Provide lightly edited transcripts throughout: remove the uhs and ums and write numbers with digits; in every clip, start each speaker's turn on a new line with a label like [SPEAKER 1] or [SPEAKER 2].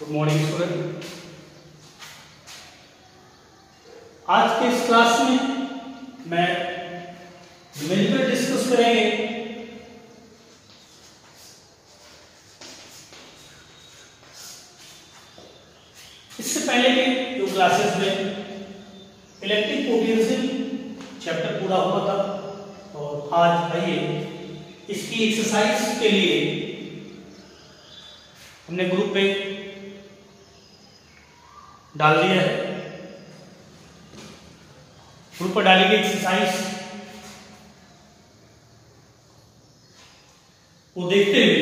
[SPEAKER 1] Good morning student. आज के इस क्लास में मैं मिलकर डिस्कस करेंगे इससे पहले के जो क्लासेस में इलेक्ट्रिक पोटेंशियल चैप्टर पूरा हुआ था और आज आइए इसकी एक्सरसाइज के लिए हमने ग्रुप पे डाल दिया है। ग्रुप पर डाली गई एक्सरसाइज को देखते हुए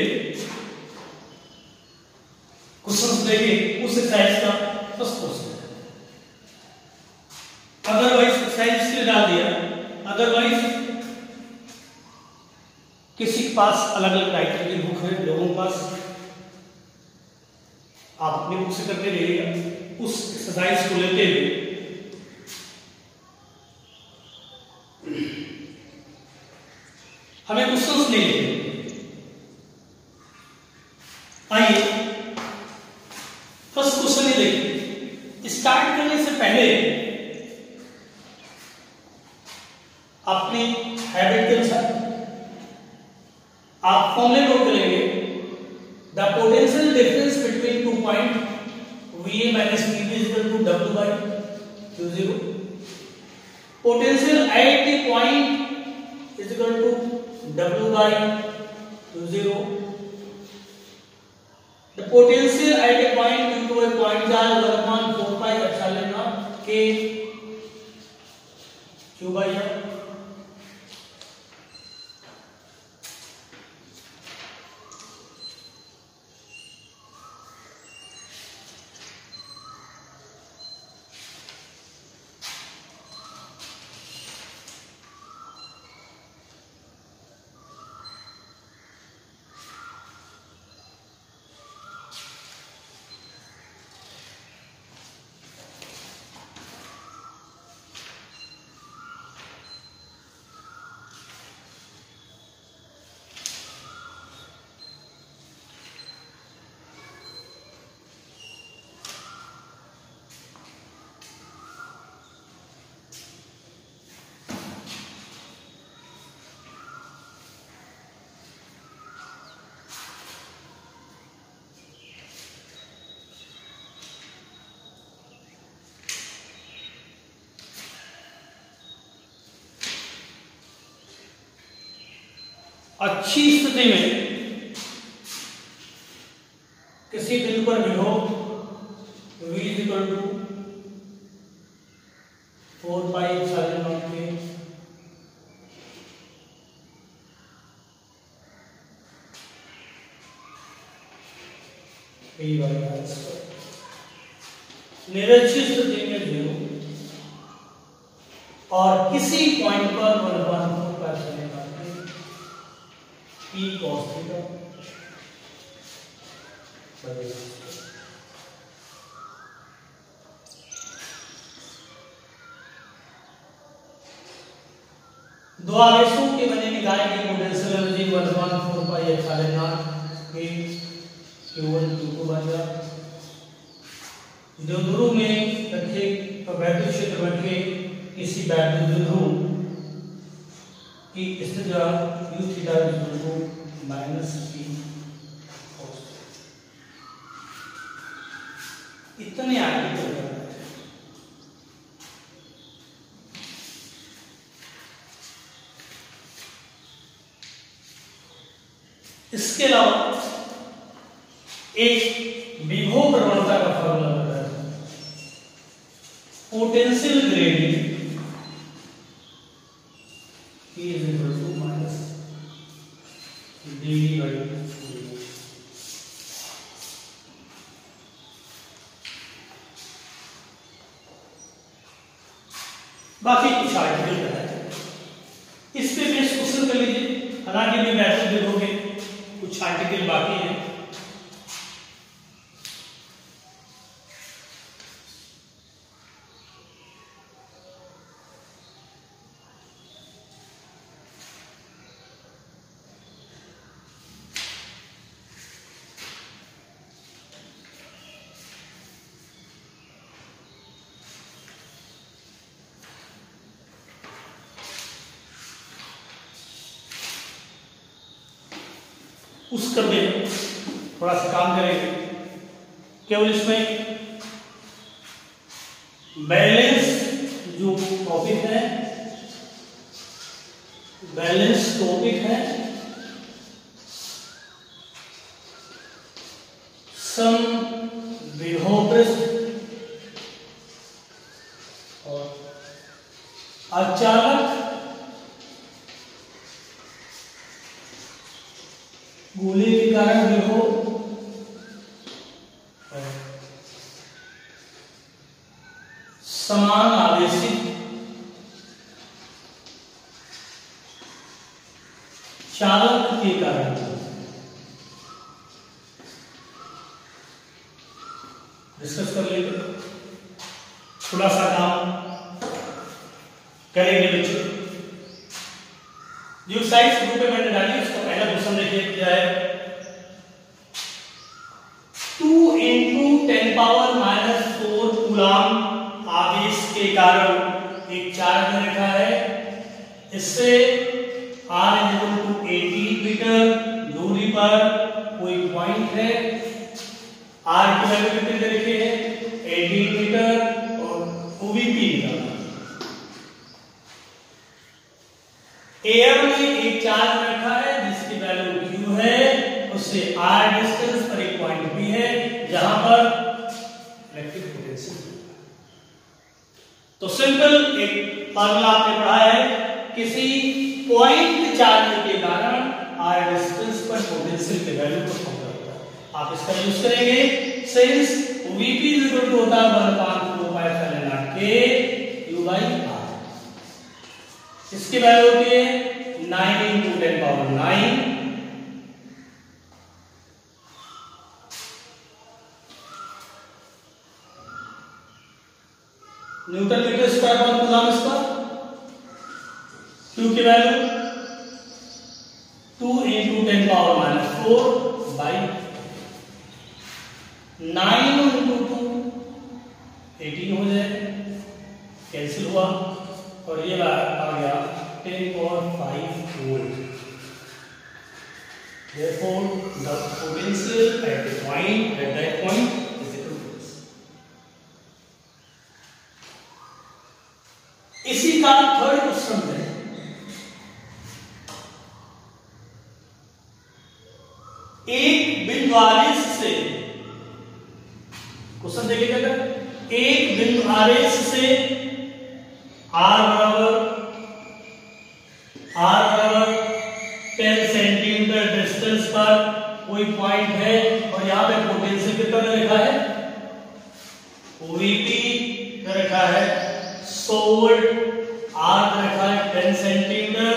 [SPEAKER 1] क्वेश्चन देखें। उस एक्सरसाइज का फर्स्ट क्वेश्चन है, अदरवाइज एक्सरसाइज इसलिए डाल दिया, अदरवाइज किसी के पास अलग अलग राइटर की बुक है, लोगों के पास आप अपनी बुक से करते रहिएगा। उस एक्सरसाइज को लेते हुए हमें क्वेश्चंस नहीं लेते। आइए फर्स्ट क्वेश्चन ही देखिए। स्टार्ट करने से पहले अपनी हैबिट के अनुसार आप फॉर्मूले नोट करेंगे। The potential difference between 2 point VA minus VB is equal to W by Q0. Potential at the point is equal to W by Q0. The potential at a point due to a point charge 1/4 pi epsilon naught K Q by R. अच्छी स्थिति में किसी बिंदु पर विभव V is equal to 4 pi epsilon naught K P by R square। निरक्षी स्थिति में 0 और किसी पॉइंट पर 1/4 pi epsilon naught P cos theta दो आवेशों के बने निकाय की potential energy 1/4 pi epsilon naught K Q1 Q2 बन गया। जो ध्रुव में रखे वैद्युत क्षेत्र रखे किसी वैद्युत ध्रुव की स्थिति U theta equal to -P cos। इतने आगे चल रहा है। इसके अलावा एक विभव प्रवणता का फॉर्मूला बताया है, potential gradient P is equal to minus dV by dt। बाकी कुछ आर्टिकल है, इस पे बेस क्वेश्चन कर लीजिए। हालांकि भी मैसेज देखोगे कुछ आर्टिकल बाकी है। उस क्रम में थोड़ा सा काम करेंगे। केवल इसमें बैलेंस जो टॉपिक है, बैलेंस टॉपिक है, सम विभव पृष्ठ और अचालक गोले के कारण विभव समान आवेशित चालक के कारण डिस्कस कर लेंगे। थोड़ा सा काम करेंगे बच्चे। जो साइज ग्रुप में मैंने डाली उसका पहला क्वेश्चन देखिए क्या है। 2 × 10⁻⁴ कूलाम आवेश के कारण एक चार्ज रखा है। इससे r = 18 मीटर दूरी पर कोई पॉइंट है। r की वैल्यू कितने दे रखी है? 18 मीटर और OVP का एयर में एक चार्ज रखा है जिसकी वैल्यू q है। उससे r डिस्टेंस पर एक पॉइंट भी है जहां पर इलेक्ट्रिक पोटेंशियल। तो सिंपल एक फार्मूला आपने पढ़ा है, किसी पॉइंट चार्ज के कारण r डिस्टेंस पर पोटेंशियल की वैल्यू को कम करता है। आप इसका यूज करेंगे सिंस Vp होता है 1/4πε0 k u/r। इसकी वैल्यू होती है 9 × 10⁹। न्यूटन मीटर स्क्वायर पर कूलाम इसका। Q की वैल्यू 2 × 10⁻⁴/9 × 2 18 हो जाए, कैंसिल हुआ और ये आ गया 10⁵ volt. Therefore, the potential at that point is equal to this. इसी का थर्ड क्वेश्चन है। एक बिंदु आवेश से, क्वेश्चन देखिएगा, एक बिंदु आवेश से r बराबर 10 सेंटीमीटर डिस्टेंस पर कोई पॉइंट है और यहां पे पोटेंशियल कितना लिखा है? OVP रखा है 100 वोल्ट, r रखा है 10 सेंटीमीटर।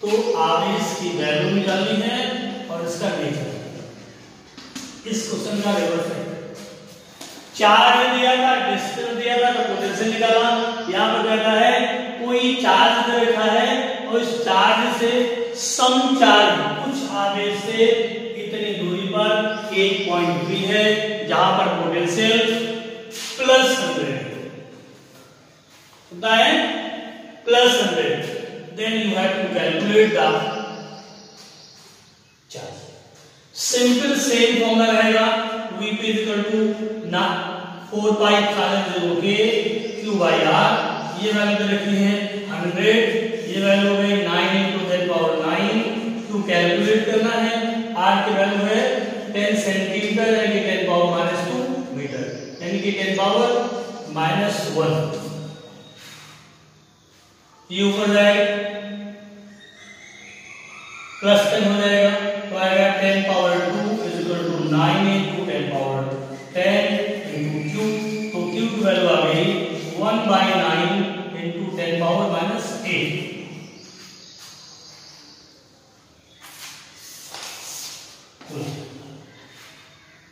[SPEAKER 1] तो आवेश की वैल्यू निकालनी है और इसका नेचर। इस क्वेश्चन का रिवर्स है। चार्ज दिया था, डिस्टेंस दिया था, तो पोटेंशियल निकाला। यहां पर कहता है कोई चार्ज दे रखा है और इस चार्ज से सम चार्ज, कुछ आवेश से इतनी दूरी पर एक पॉइंट भी है जहां पर पोटेंशियल +100 होता है, +100। Then you have to calculate the charge. Simple same formula रहेगा। Vp = 4πε0 k q/r। ये वैल्यू दे रखी है 100, ये वैल्यू है 9 × 10⁹। q कैलकुलेट करना है। r की वैल्यू है 10 सेंटीमीटर यानी कि 10⁻⁻² मीटर यानी कि 10⁻⁻1। ये ऊपर जाएगा +10 हो जाएगा तो आएगा 10⁻²= 9 × 10⁻10 × q। तो q की वैल्यू आ गई 1/9 × 10⁻⁻8।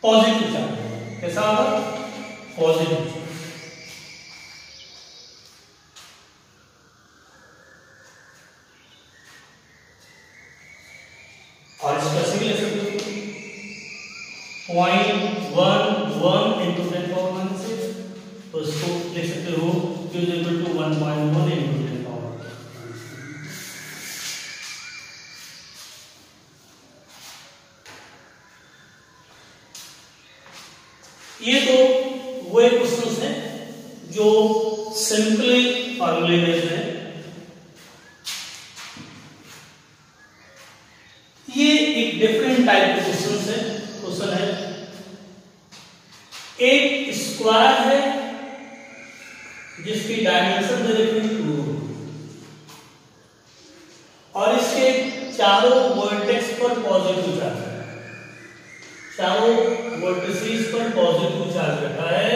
[SPEAKER 1] पॉजिटिव चार्ज कैसा होगा? पॉजिटिव। और इसका सिग्नल ले सकते हो 0.11 × 10⁻⁻6। तो इसको लिख सकते हो q = 1.1 × 10⁻⁻। ये तो वो क्वेश्चंस हैं जो सिंपली फॉर्मूले बेस्ड है। ये एक डिफरेंट टाइप के क्वेश्चन है। एक स्क्वायर है जिसकी डायमेंशन दे रखी है 2 और इसके चारों वर्टेक्स पर पॉजिटिव चार्ज है, चारों वर्टिसेस पर पॉजिटिव चार्ज रखा है।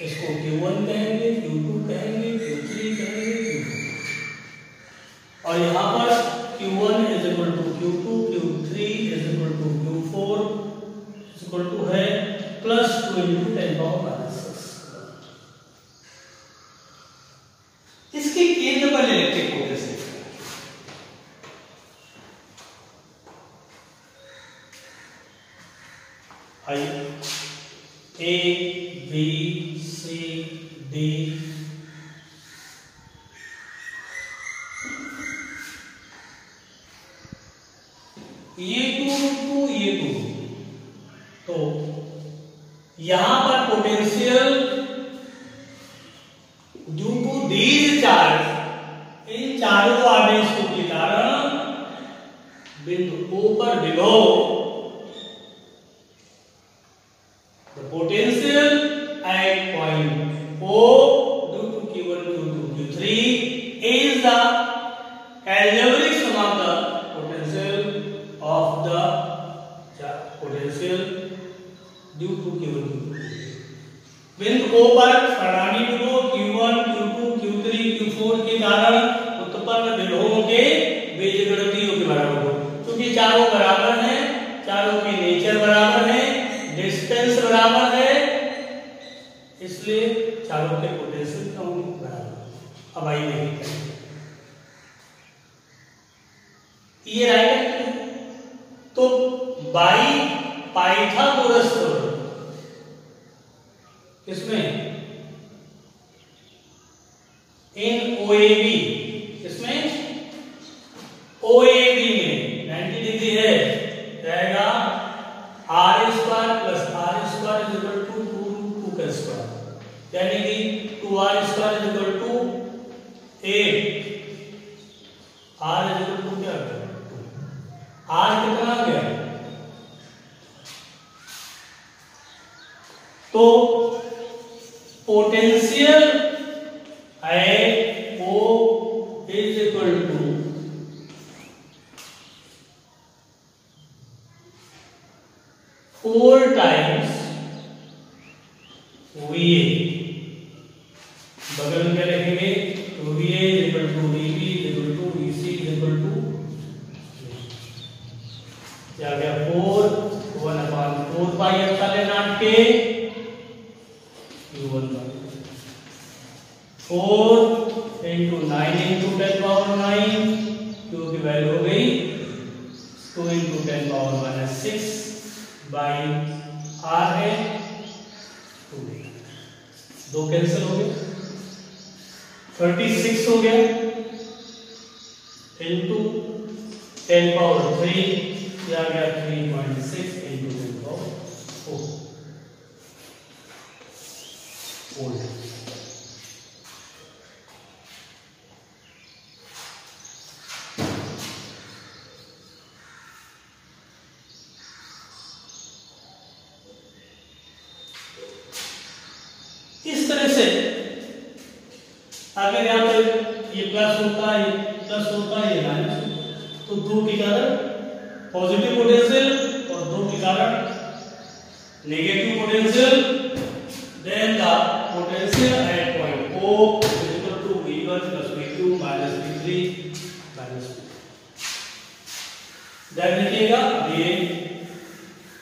[SPEAKER 1] इसको Q1 कहेंगे, Q2 कहेंगे, Q3 कहेंगे, Q4 और यहां पर Q1 is equal to Q2, Q3 is equal to Q4 is equal to है plus 2 into 10 power minus 6। इसके केंद्र पर electric potential I A, B, C, D ये 2 ये 2 तो यहां पर potential due to these charge, इन चारों आवेशों के कारण बिंदु O पर विभव potential at point O due to Q1, Q2, Q3 is the algebraic sum of the potential of the potential due to Q1, Q2, बिंदु O पर परिणामी विभव Q1, Q2, Q3, Q4 के कारण उत्पन्न विभवों के बीजगणितीयों के बराबर हो। क्योंकि चारों बराबर हैं, चारों की नेचर बराबर है, डिस्टेंस बराबर है, इसलिए चारों के पोटेंशियल का बराबर। अब आइए देखते हैं ये राइट है तो बाई पाइथागोरस इसमें इन OAB इसमें OAB में 90 डिग्री है रहेगा R square plus R square is equal to 2 का स्क्वायर, यानी कि 2R square is equal to 8। R is equal to क्या है? R कितना आ गया? तो potential at O is equal to four times VA, बगल में क्या लिखेंगे? तो VA is equal to VB is equal to VC is equal to क्या गया 4 पाई एप्सिलॉन नॉट के Q1 4 into 9 into 10 power 9 Q की वैल्यू हो गई 2 into 10 power minus 6 by R है 2, 2 कैंसिल हो गए 36 हो गया इनटू 10 पावर 3 क्या गया 3.6 इनटू 10 पावर 4 वोल्ट। इस तरह से अगर यहाँ पे ये प्लस होता है, ये प्लस होता है, ये माइनस होता है, तो 2 के कारण पॉजिटिव पोटेंशियल और 2 के कारण negative potential, then the potential at point O is equal to V1 plus V2 minus V3 minus V। ध्यान रखिएगा ये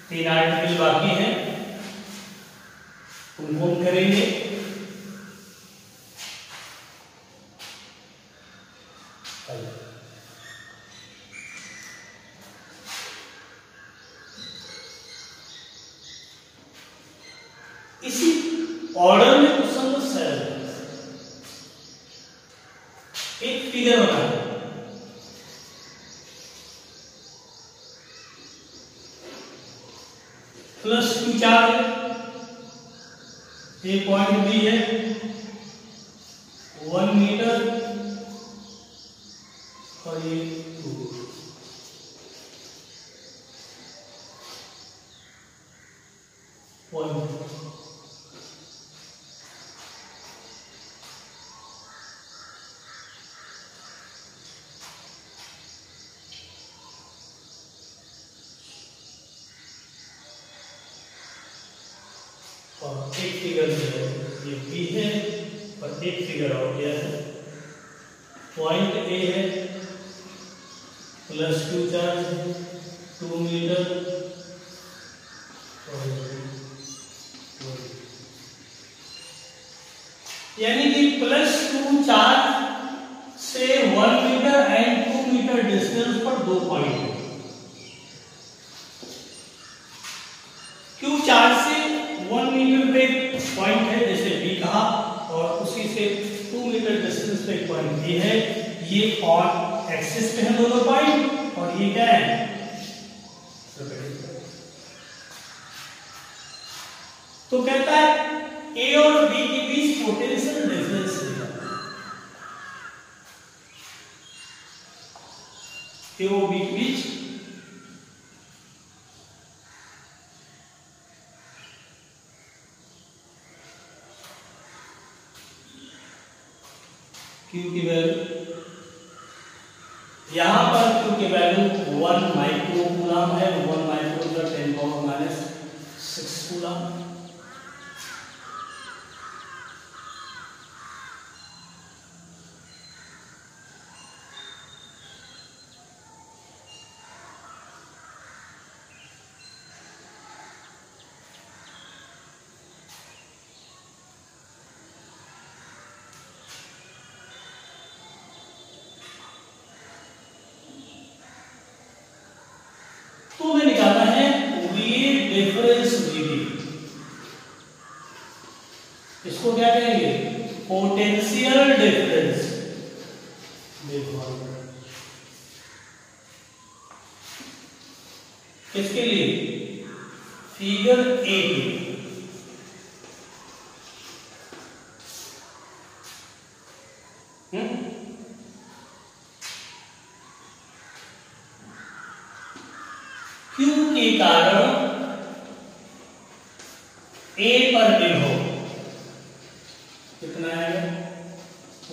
[SPEAKER 1] 3 आर्टिकल बाकी हैं, उनको हम करेंगे। इसी ऑर्डर में क्वेश्चन को एक फिगर बना है, प्लस क्यू चार्ज है, ये पॉइंट बी है 1 मीटर और ये 2 पॉइंट। और एक फिगर जो है ये बी है और एक फिगर और क्या है, पॉइंट ए है प्लस क्यू चार्ज 2 मीटर और यानी कि प्लस 2 चार्ज से 1 मीटर एंड 2 मीटर डिस्टेंस पर 2 पॉइंट है। क्यू चार्ज से 1 मीटर पे पॉइंट है जैसे बी कहा, और उसी से 2 मीटर डिस्टेंस पे पॉइंट बी है। ये और एक्सिस पे है दोनों पॉइंट, और ये क्या है, तो कहता है ए और बी के बीच पोटेंशियल डिफरेंस है। ए और बी के बीच Q की वैल्यू, यहां पर Q की वैल्यू 1 माइक्रो कूलम है, 1 माइक्रो का 10⁻⁶ कूलम। तो हमें निकालना है वी डिफरेंस वीबी, इसको क्या कहेंगे, पोटेंशियल डिफरेंस। देखो किसके लिए, फिगर ए के, क्यू के कारण ए पर विभव कितना है,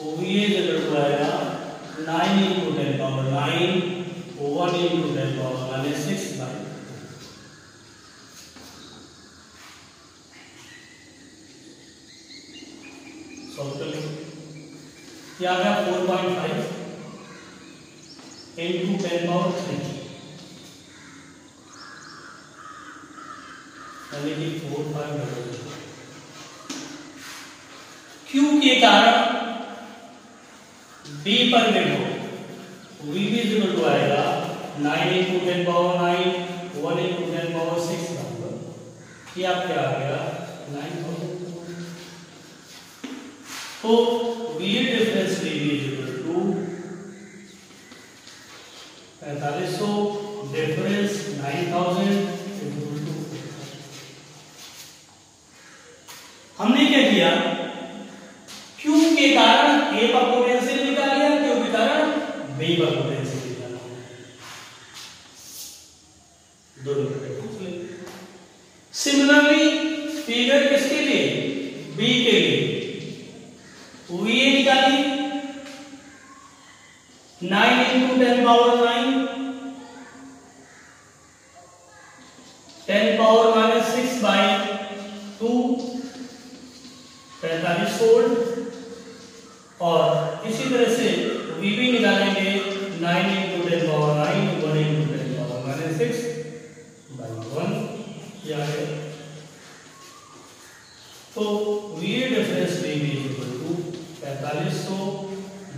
[SPEAKER 1] ओवीए जरूर आएगा 9 × 10⁻⁹ 1 × 10⁻⁶/2। सॉल्व कर लो, क्या आ गया 4.5 × 10⁻3 यानी कि 4.5। क्यू के कारण बी पर विभव वीबी इक्वल आएगा 9 × 10⁻⁹ 1 × 10⁻⁶। ये आप क्या आ गया 9000। तो V difference VB equal to 4500 difference 9000। हमने क्या किया, Q के कारण A का पोटेंशियल निकाल लिया, Q के कारण B का पोटेंशियल निकाला, दोनों पूछ ले। सिमिलरली फिगर किसके लिए, B के लिए VA निकाली 9 × 10⁻⁹ 10⁻⁶/2 45 वोल्ट, और इसी तरह से VB निकालेंगे 9 × 10⁻⁹ 1 × 10⁻⁶/1। क्या है, तो V difference VB equal to 4500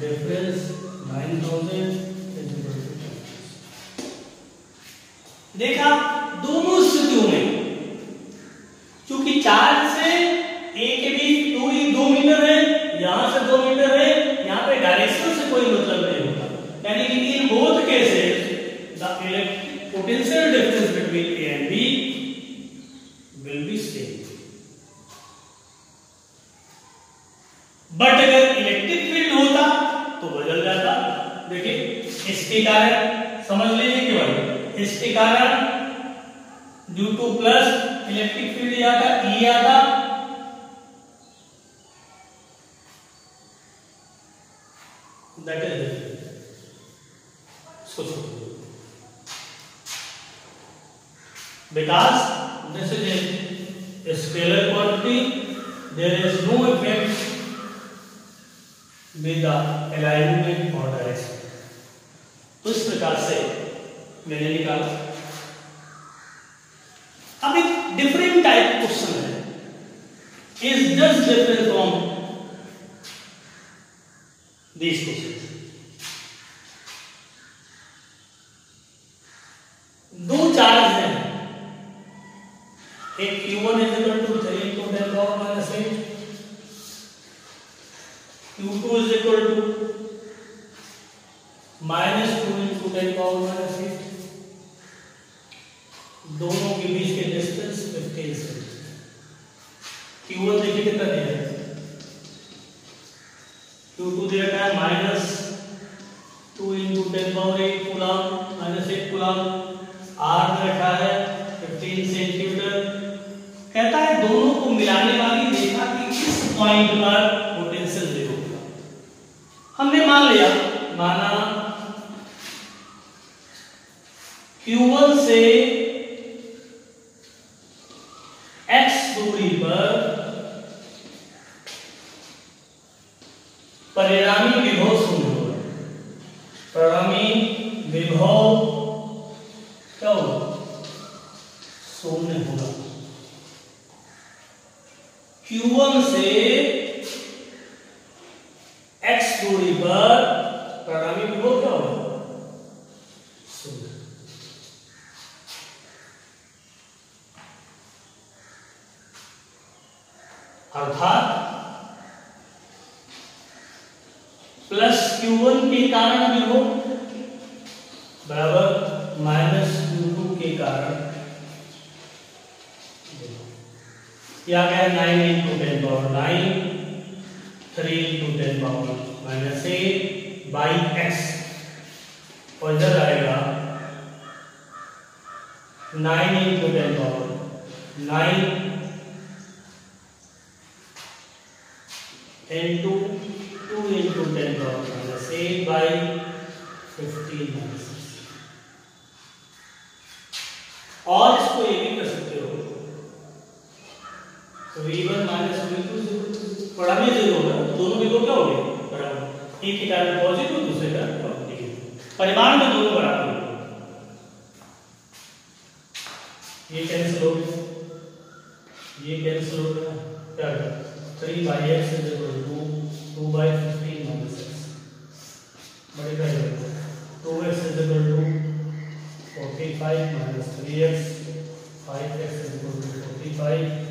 [SPEAKER 1] difference 9000 equal to. देखा दोनों स्थितियों में क्योंकि चार्ज से ए के बीच दूरी 2 मीटर है, यहां से 2 मीटर है, यहां पे डायरेक्शन से कोई मतलब नहीं होता, यानी कि in both cases the electric potential difference between A and B इसके कारण due to plus electric field आता ई आता, दैट इज सोचो because this is a scalar quantity, there is no effect with the alignment or direction. तो इस प्रकार से मैंने निकाला। अब एक डिफरेंट टाइप क्वेश्चन है, is just different from these questions. दो चार्ज हैं, एक Q1 is equal to 3 into 10 power minus 8, Q2 is equal to minus 2 into 10 power minus 8, दोनों के बीच के डिस्टेंस 15 सेंटीमीटर। Q1 देखिए कितना दिया है, Q2 दिया है minus 2 into 10 power 8 coulomb minus 8 coulomb, R में रखा है 15 सेंटीमीटर। कहता है दोनों को मिलाने वाली रेखा की इस पॉइंट पर पोटेंशियल जीरो होगा। हमने माना Q1 से x दूरी पर परिणामी विभव शून्य होगा। परिणामी विभव क्या होगा? शून्य होगा। Q1 से x दूरी पर परिणामी विभव क्या होगा? शून्य। अर्थात प्लस Q1 के कारण विभव बराबर माइनस Q2 के कारण, या क्या 9 into 10 power 9, 3 into 10 power minus 8 by x, और इधर आएगा 9 into 10 power 9 into 2 into 10 power minus 8 by 15 minus 6। और इसको ये भी कर सकते हो, तो V1 माइनस V2 परिणामी जीरो होगा, दोनों विभव क्या हो गए बराबर, एक के कारण पॉजिटिव दूसरे का नेगेटिव, परिमाण में दोनों बराबर होंगे। ये कैंसिल हो गया, ये कैंसिल हो गया, क्या 3 by x is equal to 2 by 15 minus x, बड़े का 2x is equal to 45 minus 3x, 5x is equal to 45।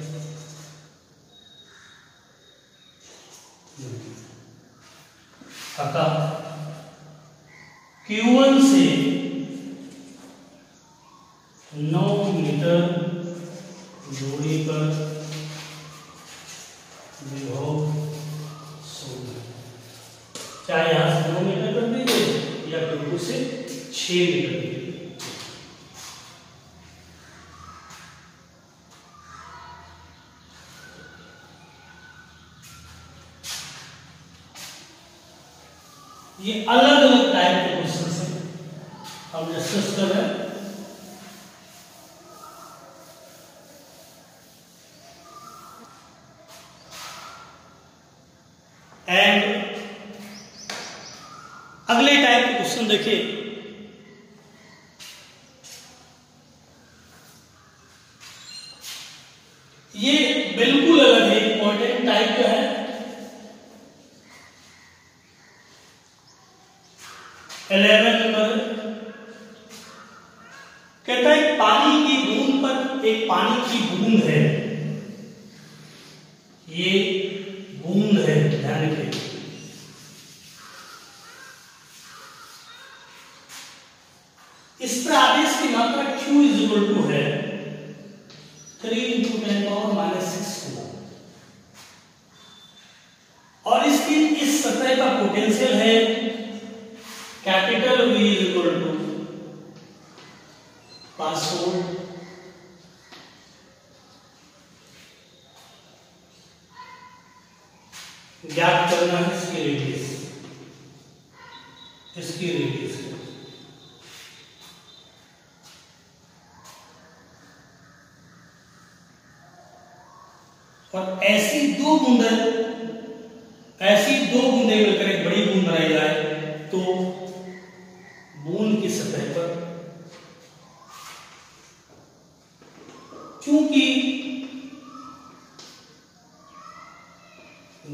[SPEAKER 1] अतः Q1 से 9 मीटर दूरी पर विभव शून्य, चाहे यहां से 9 मीटर कर दीजिए या Q2 से 6 मीटर दीजिए। ये अलग अलग टाइप के क्वेश्चन हैं, हम डिस्कस कर रहे हैं। एंड अगले टाइप के क्वेश्चन देखिए, ये बिल्कुल अलग है। इंपॉर्टेंट टाइप जो है 11 नंबर, कहता है पानी की बूंद पर एक पानी की बूंद है, ये बूंद है, ध्यान रखिए। इस पर आवेश की मात्रा Q इज इक्वल टू है 3 into 10 power minus 6 कूलम, और इसकी इस सतह का पोटेंशियल है capital V is equal to password ज्ञात करना है इसकी रेडियस, इसकी रेडियस और ऐसी दो बूंदें मिलकर एक बड़ी बूंद बनाई जाए तो बूंद की सतह पर चूंकि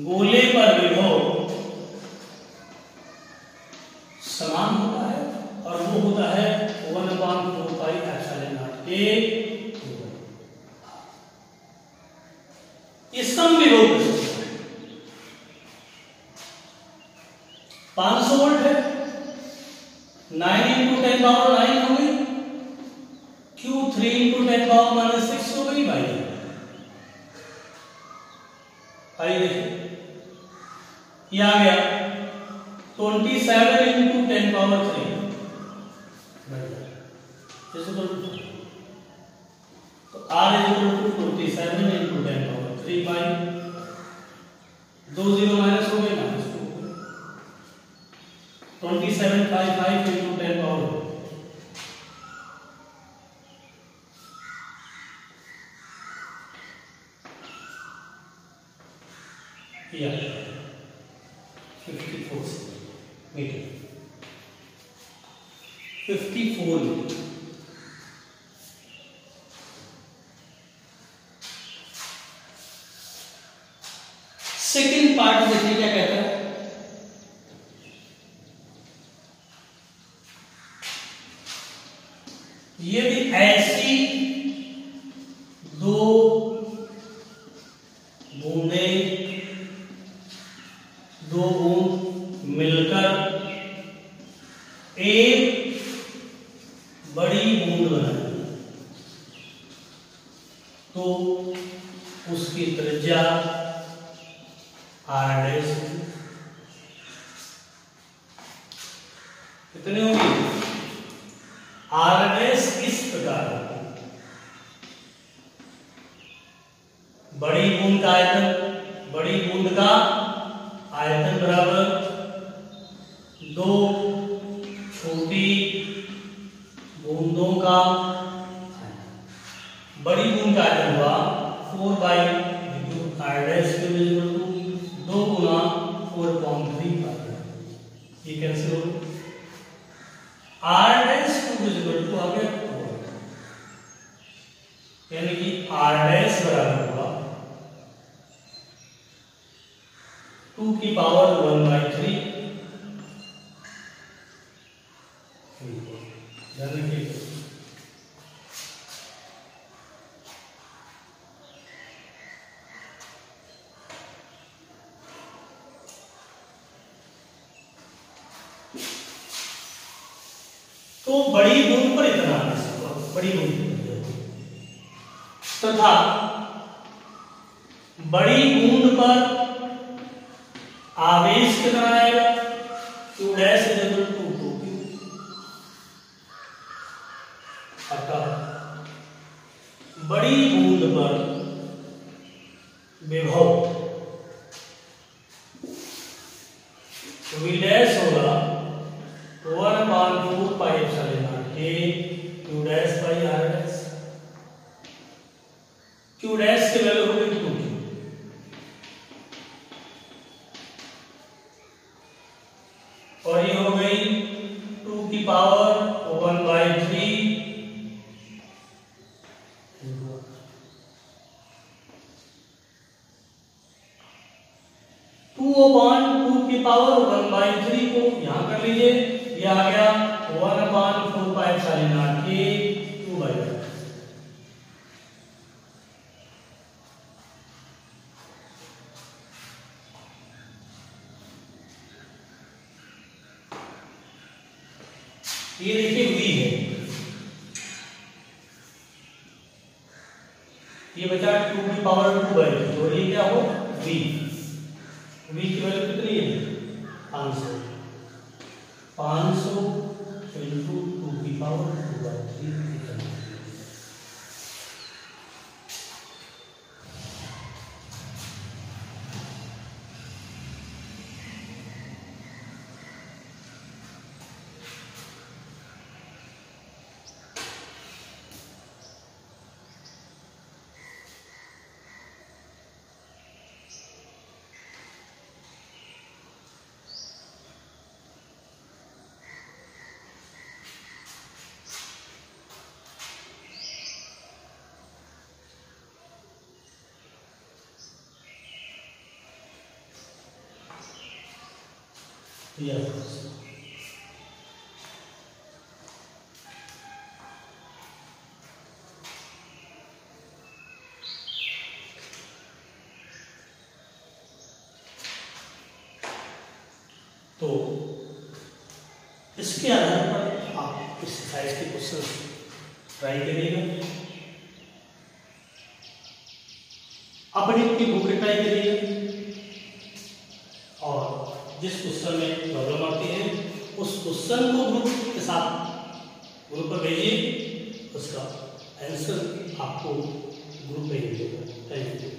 [SPEAKER 1] गोले पर विभव समान होता है और वो होता है 1/4 पाई एप्सिलॉन नॉट ए। इसका विभव 500 वोल्ट है, 9 × 10 पावर 9 हो गई, Q 3 × 10 पावर -6 हो गई भाई। आइए देखिए ये आ गया 27 × 10 पावर 3 तो R = 27 × 10 पावर 3 बाई 2 0 माइनस हो गए -2 2755 × 10 पावर या 54 मीटर 54 मीटर। सेकेंड पार्ट देखिए क्या कहता है, यदि ऐसी दो बूंद मिलकर एक बड़ी बूंद बनाए तो उसकी त्रिज्या R' कितनी होगी? R' इस प्रकार बड़ी बूंद का आयतन बराबर दो छोटी बूंदों का, बड़ी बूंद का आयतन हुआ 4/R' दो गुना 4.3 ये कैंसिल हो, R' आ गया यानी कि R' बराबर हुआ 2 की पावर 1/3 तो बड़ी बूंद पर इतना बड़ी बूंद तथा बड़ी बूंद पर आवेश कितना आएगा? Q' = 2Q। अतः बड़ी बूंद पर विभव V' होगा 1/4 pi epsilon not K Q' by R'। Q' की वैल्यू हो गई 2Q और ये हो गई 2 की पावर 1/3 2/2 की पावर 1/3 को यहां कर लीजिए, ये आ गया 1/4 pi epsilon not K Q/R। ये देखिए V है, ये बचा 2 की पावर 2/3 और ये क्या हो V की वैल्यू कितनी है? 500 500 × 2 की पावर 2/3 यस। तो इसके आधार पर आप एक्सरसाइज के क्वेश्चन ट्राई करिएगा। अपनी बुक ट्राई करिएगा और जिस क्वेश्चन में प्रॉब्लम आती है उस क्वेश्चन को ग्रुप के साथ ग्रुप पर भेजिए, उसका आंसर आपको ग्रुप में मिलेगा। Thank you.